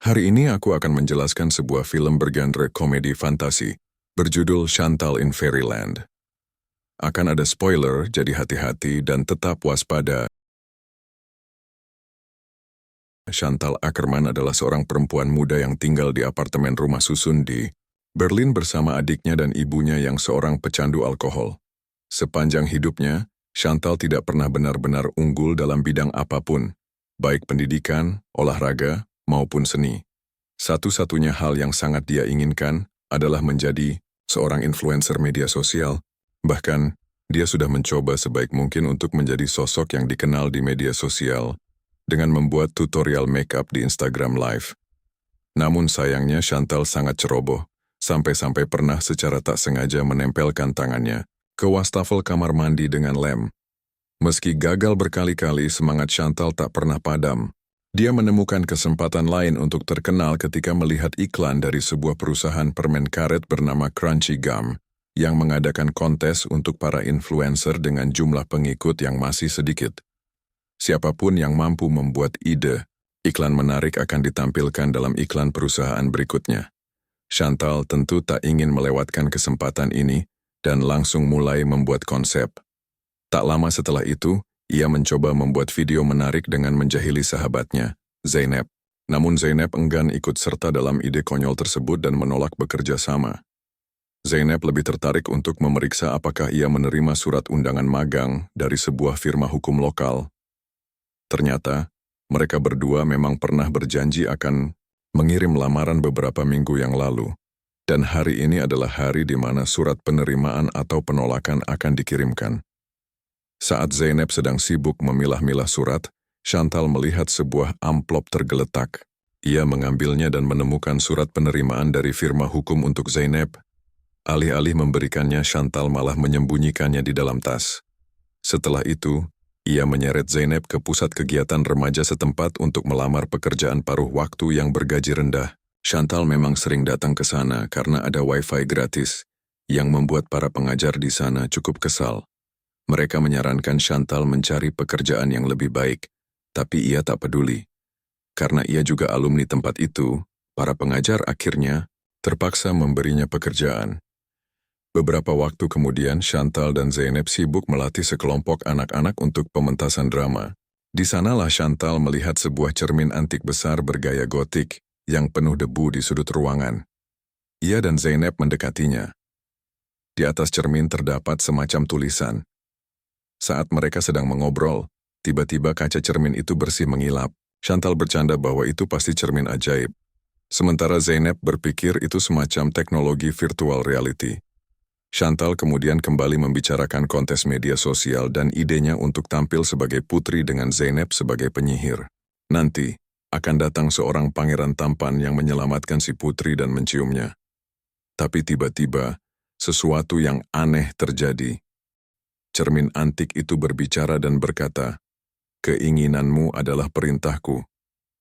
Hari ini aku akan menjelaskan sebuah film bergenre komedi fantasi, berjudul Chantal in Fairyland. Akan ada spoiler, jadi hati-hati dan tetap waspada. Chantal Akerman adalah seorang perempuan muda yang tinggal di apartemen rumah susun di Berlin bersama adiknya dan ibunya yang seorang pecandu alkohol. Sepanjang hidupnya, Chantal tidak pernah benar-benar unggul dalam bidang apapun, baik pendidikan, olahraga, maupun seni. Satu-satunya hal yang sangat dia inginkan adalah menjadi seorang influencer media sosial. Bahkan, dia sudah mencoba sebaik mungkin untuk menjadi sosok yang dikenal di media sosial dengan membuat tutorial makeup di Instagram Live. Namun sayangnya Chantal sangat ceroboh, sampai-sampai pernah secara tak sengaja menempelkan tangannya ke wastafel kamar mandi dengan lem. Meski gagal berkali-kali, semangat Chantal tak pernah padam. Dia menemukan kesempatan lain untuk terkenal ketika melihat iklan dari sebuah perusahaan permen karet bernama Crunchy Gum yang mengadakan kontes untuk para influencer dengan jumlah pengikut yang masih sedikit. Siapapun yang mampu membuat ide, iklan menarik akan ditampilkan dalam iklan perusahaan berikutnya. Chantal tentu tak ingin melewatkan kesempatan ini dan langsung mulai membuat konsep. Tak lama setelah itu, ia mencoba membuat video menarik dengan menjahili sahabatnya, Zeynep. Namun Zeynep enggan ikut serta dalam ide konyol tersebut dan menolak bekerja sama. Zeynep lebih tertarik untuk memeriksa apakah ia menerima surat undangan magang dari sebuah firma hukum lokal. Ternyata, mereka berdua memang pernah berjanji akan mengirim lamaran beberapa minggu yang lalu. Dan hari ini adalah hari di mana surat penerimaan atau penolakan akan dikirimkan. Saat Zeynep sedang sibuk memilah-milah surat, Chantal melihat sebuah amplop tergeletak. Ia mengambilnya dan menemukan surat penerimaan dari firma hukum untuk Zeynep. Alih-alih memberikannya, Chantal malah menyembunyikannya di dalam tas. Setelah itu, ia menyeret Zeynep ke pusat kegiatan remaja setempat untuk melamar pekerjaan paruh waktu yang bergaji rendah. Chantal memang sering datang ke sana karena ada wifi gratis, yang membuat para pengajar di sana cukup kesal. Mereka menyarankan Chantal mencari pekerjaan yang lebih baik, tapi ia tak peduli. Karena ia juga alumni tempat itu, para pengajar akhirnya terpaksa memberinya pekerjaan. Beberapa waktu kemudian, Chantal dan Zeynep sibuk melatih sekelompok anak-anak untuk pementasan drama. Di sanalah Chantal melihat sebuah cermin antik besar bergaya gotik yang penuh debu di sudut ruangan. Ia dan Zeynep mendekatinya. Di atas cermin terdapat semacam tulisan. Saat mereka sedang mengobrol, tiba-tiba kaca cermin itu bersih mengilap. Chantal bercanda bahwa itu pasti cermin ajaib. Sementara Zeynep berpikir itu semacam teknologi virtual reality. Chantal kemudian kembali membicarakan kontes media sosial dan idenya untuk tampil sebagai putri dengan Zeynep sebagai penyihir. Nanti, akan datang seorang pangeran tampan yang menyelamatkan si putri dan menciumnya. Tapi tiba-tiba, sesuatu yang aneh terjadi. Cermin antik itu berbicara dan berkata, "Keinginanmu adalah perintahku."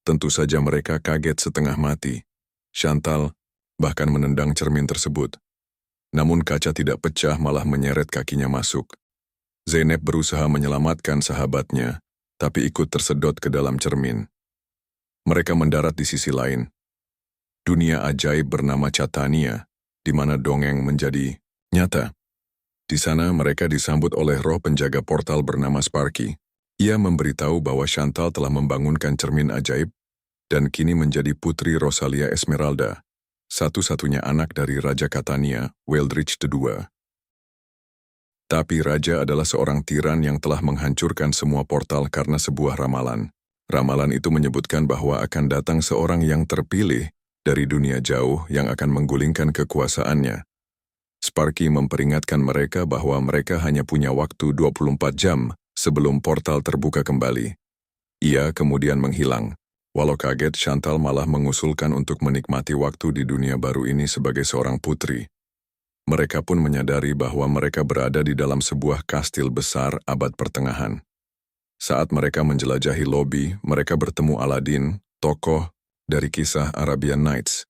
Tentu saja mereka kaget setengah mati. Chantal bahkan menendang cermin tersebut. Namun kaca tidak pecah, malah menyeret kakinya masuk. Zeynep berusaha menyelamatkan sahabatnya, tapi ikut tersedot ke dalam cermin. Mereka mendarat di sisi lain. Dunia ajaib bernama Catania, di mana dongeng menjadi nyata. Di sana mereka disambut oleh roh penjaga portal bernama Sparky. Ia memberitahu bahwa Chantal telah membangunkan cermin ajaib dan kini menjadi putri Rosalia Esmeralda, satu-satunya anak dari Raja Catania, Wildrich II. Tapi Raja adalah seorang tiran yang telah menghancurkan semua portal karena sebuah ramalan. Ramalan itu menyebutkan bahwa akan datang seorang yang terpilih dari dunia jauh yang akan menggulingkan kekuasaannya. Sparky memperingatkan mereka bahwa mereka hanya punya waktu 24 jam sebelum portal terbuka kembali. Ia kemudian menghilang. Walau kaget, Chantal malah mengusulkan untuk menikmati waktu di dunia baru ini sebagai seorang putri. Mereka pun menyadari bahwa mereka berada di dalam sebuah kastil besar abad pertengahan. Saat mereka menjelajahi lobi, mereka bertemu Aladdin, tokoh dari kisah Arabian Nights.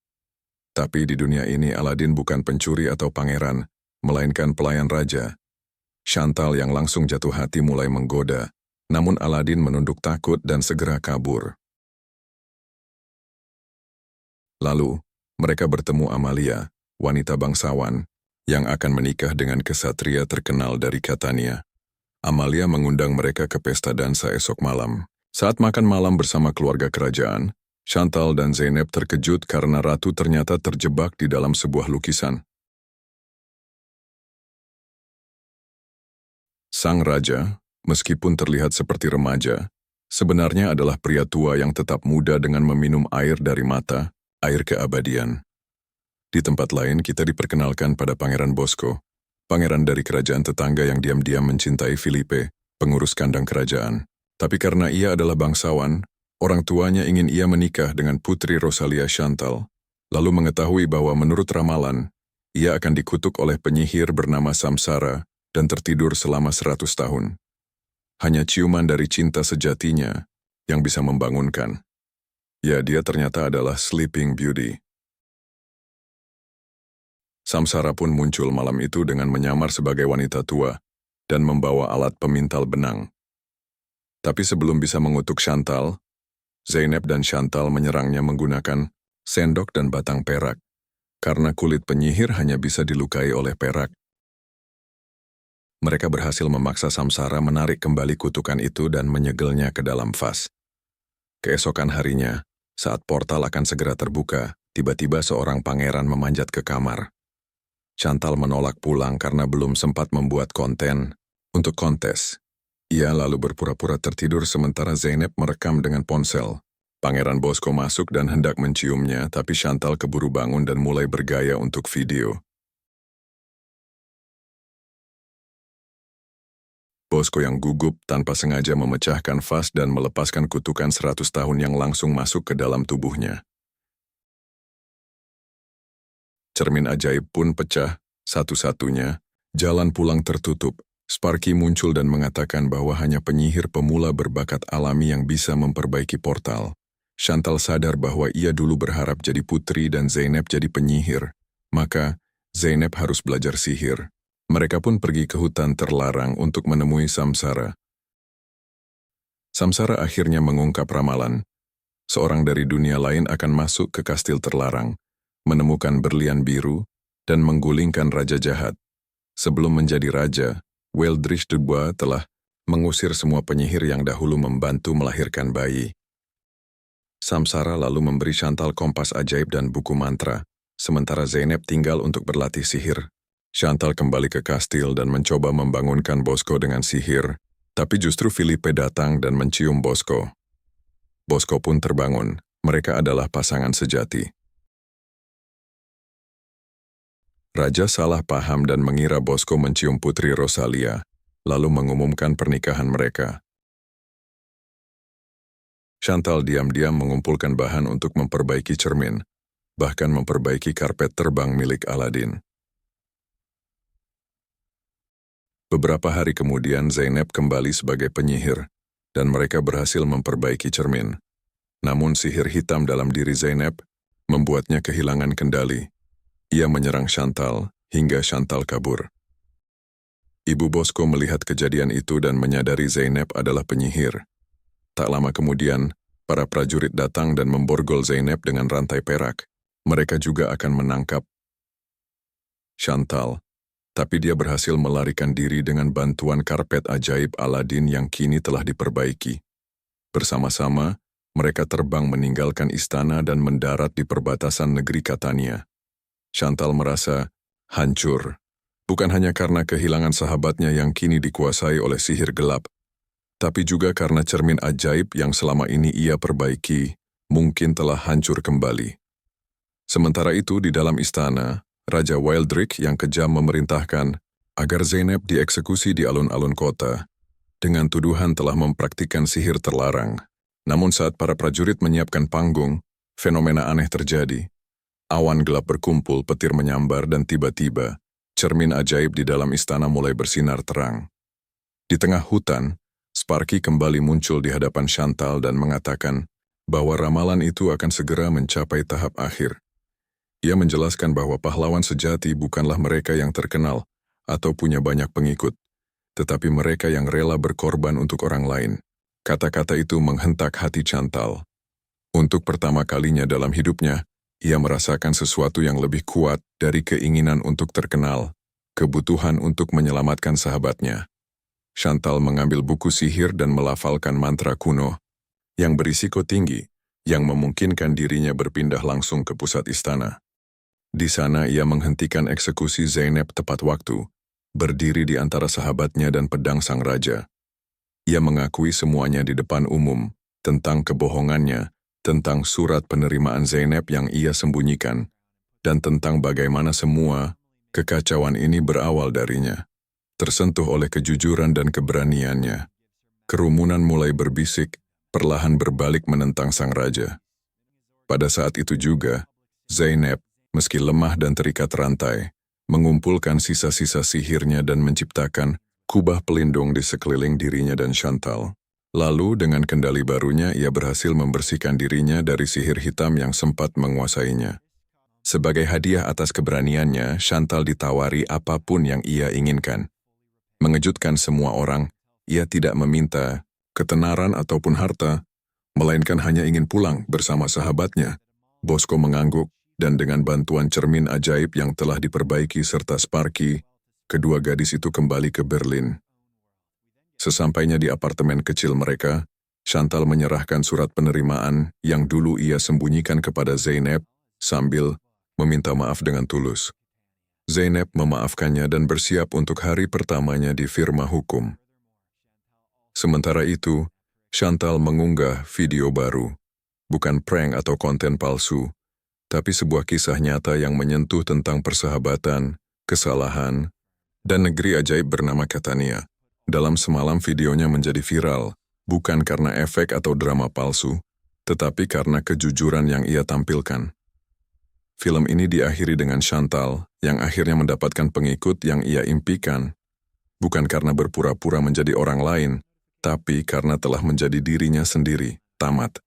Tapi di dunia ini Aladdin bukan pencuri atau pangeran, melainkan pelayan raja. Chantal yang langsung jatuh hati mulai menggoda, namun Aladdin menunduk takut dan segera kabur. Lalu, mereka bertemu Amalia, wanita bangsawan, yang akan menikah dengan kesatria terkenal dari Catania. Amalia mengundang mereka ke pesta dansa esok malam. Saat makan malam bersama keluarga kerajaan, Chantal dan Zeynep terkejut karena ratu ternyata terjebak di dalam sebuah lukisan. Sang raja, meskipun terlihat seperti remaja, sebenarnya adalah pria tua yang tetap muda dengan meminum air dari mata, air keabadian. Di tempat lain kita diperkenalkan pada Pangeran Bosco, pangeran dari kerajaan tetangga yang diam-diam mencintai Filipe, pengurus kandang kerajaan. Tapi karena ia adalah bangsawan, orang tuanya ingin ia menikah dengan putri Rosalia Chantal, lalu mengetahui bahwa menurut ramalan, ia akan dikutuk oleh penyihir bernama Samsara dan tertidur selama 100 tahun. Hanya ciuman dari cinta sejatinya yang bisa membangunkan. Ya, dia ternyata adalah Sleeping Beauty. Samsara pun muncul malam itu dengan menyamar sebagai wanita tua dan membawa alat pemintal benang. Tapi sebelum bisa mengutuk Chantal, Zeynep dan Chantal menyerangnya menggunakan sendok dan batang perak, karena kulit penyihir hanya bisa dilukai oleh perak. Mereka berhasil memaksa Samsara menarik kembali kutukan itu dan menyegelnya ke dalam vas. Keesokan harinya, saat portal akan segera terbuka, tiba-tiba seorang pangeran memanjat ke kamar. Chantal menolak pulang karena belum sempat membuat konten untuk kontes. Ia lalu berpura-pura tertidur sementara Zeynep merekam dengan ponsel. Pangeran Bosco masuk dan hendak menciumnya, tapi Chantal keburu bangun dan mulai bergaya untuk video. Bosco yang gugup tanpa sengaja memecahkan vas dan melepaskan kutukan 100 tahun yang langsung masuk ke dalam tubuhnya. Cermin ajaib pun pecah, satu-satunya, jalan pulang tertutup. Sparky muncul dan mengatakan bahwa hanya penyihir pemula berbakat alami yang bisa memperbaiki portal. Chantal sadar bahwa ia dulu berharap jadi putri dan Zeynep jadi penyihir. Maka, Zeynep harus belajar sihir. Mereka pun pergi ke hutan terlarang untuk menemui Samsara. Samsara akhirnya mengungkap ramalan. Seorang dari dunia lain akan masuk ke kastil terlarang, menemukan berlian biru, dan menggulingkan raja jahat. Sebelum menjadi raja, Wildrich Dubois telah mengusir semua penyihir yang dahulu membantu melahirkan bayi. Samsara lalu memberi Chantal kompas ajaib dan buku mantra, sementara Zeynep tinggal untuk berlatih sihir. Chantal kembali ke kastil dan mencoba membangunkan Bosco dengan sihir, tapi justru Filipe datang dan mencium Bosco. Bosco pun terbangun, mereka adalah pasangan sejati. Raja salah paham dan mengira Bosco mencium putri Rosalia, lalu mengumumkan pernikahan mereka. Chantal diam-diam mengumpulkan bahan untuk memperbaiki cermin, bahkan memperbaiki karpet terbang milik Aladin. Beberapa hari kemudian Zeynep kembali sebagai penyihir, dan mereka berhasil memperbaiki cermin. Namun sihir hitam dalam diri Zeynep membuatnya kehilangan kendali. Ia menyerang Chantal, hingga Chantal kabur. Ibu Bosco melihat kejadian itu dan menyadari Zeynep adalah penyihir. Tak lama kemudian, para prajurit datang dan memborgol Zeynep dengan rantai perak. Mereka juga akan menangkap Chantal, tapi dia berhasil melarikan diri dengan bantuan karpet ajaib Aladin yang kini telah diperbaiki. Bersama-sama, mereka terbang meninggalkan istana dan mendarat di perbatasan negeri Catania. Chantal merasa hancur, bukan hanya karena kehilangan sahabatnya yang kini dikuasai oleh sihir gelap, tapi juga karena cermin ajaib yang selama ini ia perbaiki mungkin telah hancur kembali. Sementara itu di dalam istana, Raja Wildrich yang kejam memerintahkan agar Zeynep dieksekusi di alun-alun kota dengan tuduhan telah mempraktikkan sihir terlarang. Namun saat para prajurit menyiapkan panggung, fenomena aneh terjadi. Awan gelap berkumpul, petir menyambar, dan tiba-tiba, cermin ajaib di dalam istana mulai bersinar terang. Di tengah hutan, Sparky kembali muncul di hadapan Chantal dan mengatakan bahwa ramalan itu akan segera mencapai tahap akhir. Ia menjelaskan bahwa pahlawan sejati bukanlah mereka yang terkenal atau punya banyak pengikut, tetapi mereka yang rela berkorban untuk orang lain. Kata-kata itu menghentak hati Chantal. Untuk pertama kalinya dalam hidupnya, ia merasakan sesuatu yang lebih kuat dari keinginan untuk terkenal, kebutuhan untuk menyelamatkan sahabatnya. Chantal mengambil buku sihir dan melafalkan mantra kuno yang berisiko tinggi, yang memungkinkan dirinya berpindah langsung ke pusat istana. Di sana ia menghentikan eksekusi Zeynep tepat waktu, berdiri di antara sahabatnya dan pedang sang raja. Ia mengakui semuanya di depan umum, tentang kebohongannya, tentang surat penerimaan Zeynep yang ia sembunyikan, dan tentang bagaimana semua kekacauan ini berawal darinya. Tersentuh oleh kejujuran dan keberaniannya, kerumunan mulai berbisik, perlahan berbalik menentang sang raja. Pada saat itu juga, Zeynep, meski lemah dan terikat rantai, mengumpulkan sisa-sisa sihirnya dan menciptakan kubah pelindung di sekeliling dirinya dan Chantal. Lalu dengan kendali barunya ia berhasil membersihkan dirinya dari sihir hitam yang sempat menguasainya. Sebagai hadiah atas keberaniannya, Chantal ditawari apapun yang ia inginkan. Mengejutkan semua orang, ia tidak meminta ketenaran ataupun harta, melainkan hanya ingin pulang bersama sahabatnya. Bosco mengangguk, dan dengan bantuan cermin ajaib yang telah diperbaiki serta Sparky, kedua gadis itu kembali ke Berlin. Sesampainya di apartemen kecil mereka, Chantal menyerahkan surat penerimaan yang dulu ia sembunyikan kepada Zeynep sambil meminta maaf dengan tulus. Zeynep memaafkannya dan bersiap untuk hari pertamanya di firma hukum. Sementara itu, Chantal mengunggah video baru, bukan prank atau konten palsu, tapi sebuah kisah nyata yang menyentuh tentang persahabatan, kesalahan, dan negeri ajaib bernama Catania. Dalam semalam videonya menjadi viral, bukan karena efek atau drama palsu, tetapi karena kejujuran yang ia tampilkan. Film ini diakhiri dengan Chantal yang akhirnya mendapatkan pengikut yang ia impikan, bukan karena berpura-pura menjadi orang lain, tapi karena telah menjadi dirinya sendiri. Tamat.